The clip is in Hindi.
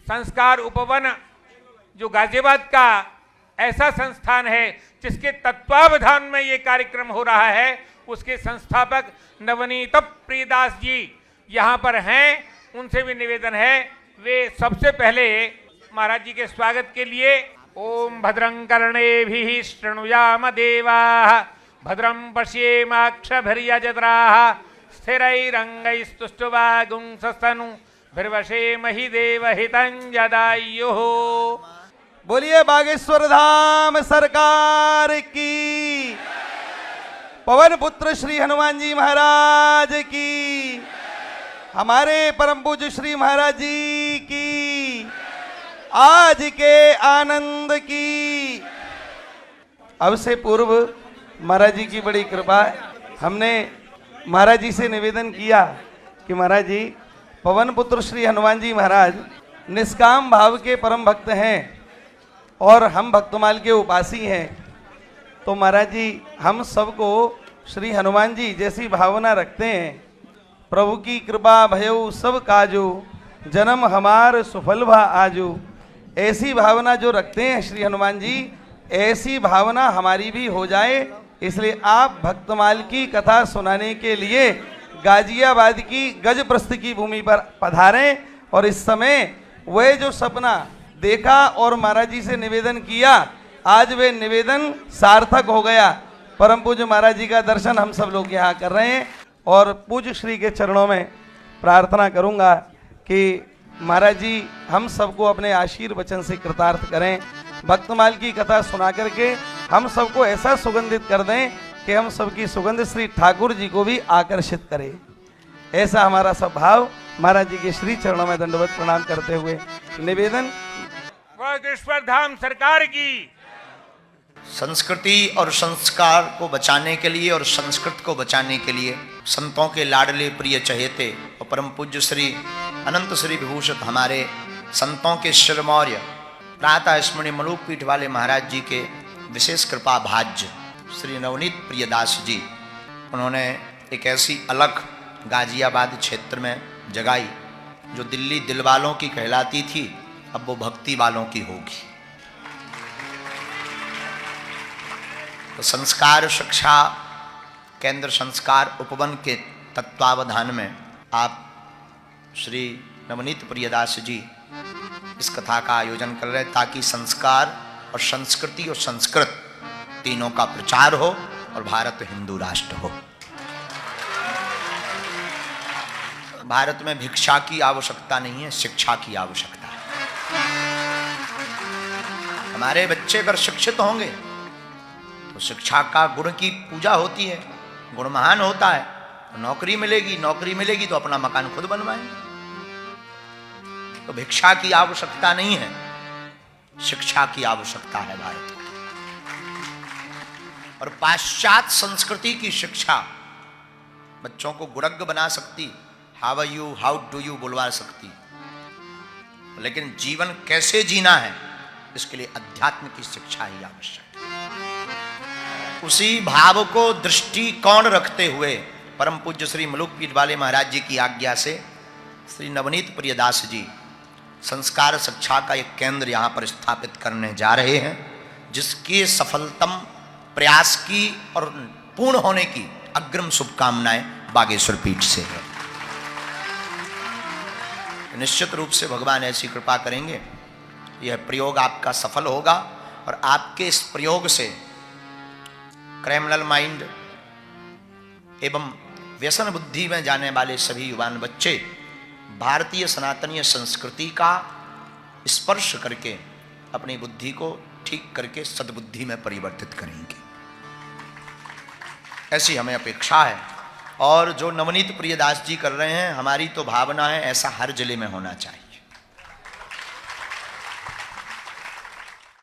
संस्कार उपवन जो गाजियाबाद का ऐसा संस्थान है जिसके तत्वावधान में ये कार्यक्रम हो रहा है, उसके संस्थापक नवनीत प्रियदास जी यहाँ पर हैं। उनसे भी निवेदन है वे सबसे पहले महाराज जी के स्वागत के लिए ओम भद्रं कर्णेभिः शृणुयाम देवाः भद्रं पश्येमाक्षभिर्यजत्राः स्थिरैरङ्गैस्तुष्टुवागुंसस्तनूभिर्वशेमहि देवहितं यदायुः। बोलिए बागेश्वर धाम सरकार की, पवन पुत्र श्री हनुमान जी महाराज की, हमारे परम पूज्य श्री महाराज जी की, आज के आनंद की। अब से पूर्व महाराज जी की बड़ी कृपा, हमने महाराज जी से निवेदन किया कि महाराज जी पवन पुत्र श्री हनुमान जी महाराज निष्काम भाव के परम भक्त हैं और हम भक्तमाल के उपासी हैं। तो महाराज जी हम सबको श्री हनुमान जी जैसी भावना रखते हैं, प्रभु की कृपा भयउ सब काजो जन्म हमार सुफल भा आजो, ऐसी भावना जो रखते हैं श्री हनुमान जी, ऐसी भावना हमारी भी हो जाए। इसलिए आप भक्तमाल की कथा सुनाने के लिए गाजियाबाद की गजप्रस्थ की भूमि पर पधारें और इस समय वह जो सपना देखा और महाराज जी से निवेदन किया, आज वे निवेदन सार्थक हो गया। परम पूज्य महाराज जी का दर्शन हम सब लोग यहाँ कर रहे हैं और पूज्य श्री के चरणों में प्रार्थना करूँगा कि महाराज जी हम सबको अपने आशीर्वचन से कृतार्थ करें, भक्तमाल की कथा सुना करके हम सबको ऐसा सुगंधित कर दें कि हम सबकी सुगंध श्री ठाकुर जी को भी आकर्षित करे। ऐसा हमारा सब भाव महाराज जी के श्री चरणों में दंडवत प्रणाम करते हुए निवेदन। बागेश्वर धाम सरकार की। संस्कृति और संस्कार को बचाने के लिए और संस्कृत को बचाने के लिए संतों के लाडले प्रिय चहेते और परम पूज्य श्री अनंत श्री विभूषित हमारे संतों के शिरमौर्य प्रातः स्मरणीय मलूक पीठ वाले महाराज जी के विशेष कृपा भाज्य श्री नवनीत प्रियदास जी, उन्होंने एक ऐसी अलख गाजियाबाद क्षेत्र में जगाई जो दिल्ली दिलवालों की कहलाती थी, अब वो भक्ति वालों की होगी। तो संस्कार शिक्षा केंद्र संस्कार उपवन के तत्वावधान में आप श्री नवनीत प्रियदास जी इस कथा का आयोजन कर रहे हैं ताकि संस्कार और संस्कृति और संस्कृत तीनों का प्रचार हो और भारत हिंदू राष्ट्र हो। भारत में भिक्षा की आवश्यकता नहीं है, शिक्षा की आवश्यकता है। हमारे बच्चे अगर शिक्षित होंगे तो शिक्षा का गुण की पूजा होती है, गुण महान होता है। तो नौकरी मिलेगी तो अपना मकान खुद बनवाएंगे। तो भिक्षा की आवश्यकता नहीं है, शिक्षा की आवश्यकता है भारत को। और पाश्चात्य संस्कृति की शिक्षा बच्चों को गुरग बना सकती, how are you, how do you बुलवा सकती, लेकिन जीवन कैसे जीना है इसके लिए अध्यात्म की शिक्षा ही आवश्यक है। उसी भाव को दृष्टिकोण रखते हुए परम पूज्य श्री मलूक पीठ वाले महाराज जी की आज्ञा से श्री नवनीत प्रियदास जी संस्कार शिक्षा का एक केंद्र यहाँ पर स्थापित करने जा रहे हैं, जिसके सफलतम प्रयास की और पूर्ण होने की अग्रिम शुभकामनाएं बागेश्वर पीठ से है। निश्चित रूप से भगवान ऐसी कृपा करेंगे, यह प्रयोग आपका सफल होगा और आपके इस प्रयोग से क्रिमिनल माइंड एवं व्यसन बुद्धि में जाने वाले सभी युवान बच्चे भारतीय सनातनीय संस्कृति का स्पर्श करके अपनी बुद्धि को ठीक करके सद्बुद्धि में परिवर्तित करेंगे, ऐसी हमें अपेक्षा है। और जो नवनीत प्रियदास जी कर रहे हैं, हमारी तो भावना है ऐसा हर जिले में होना चाहिए।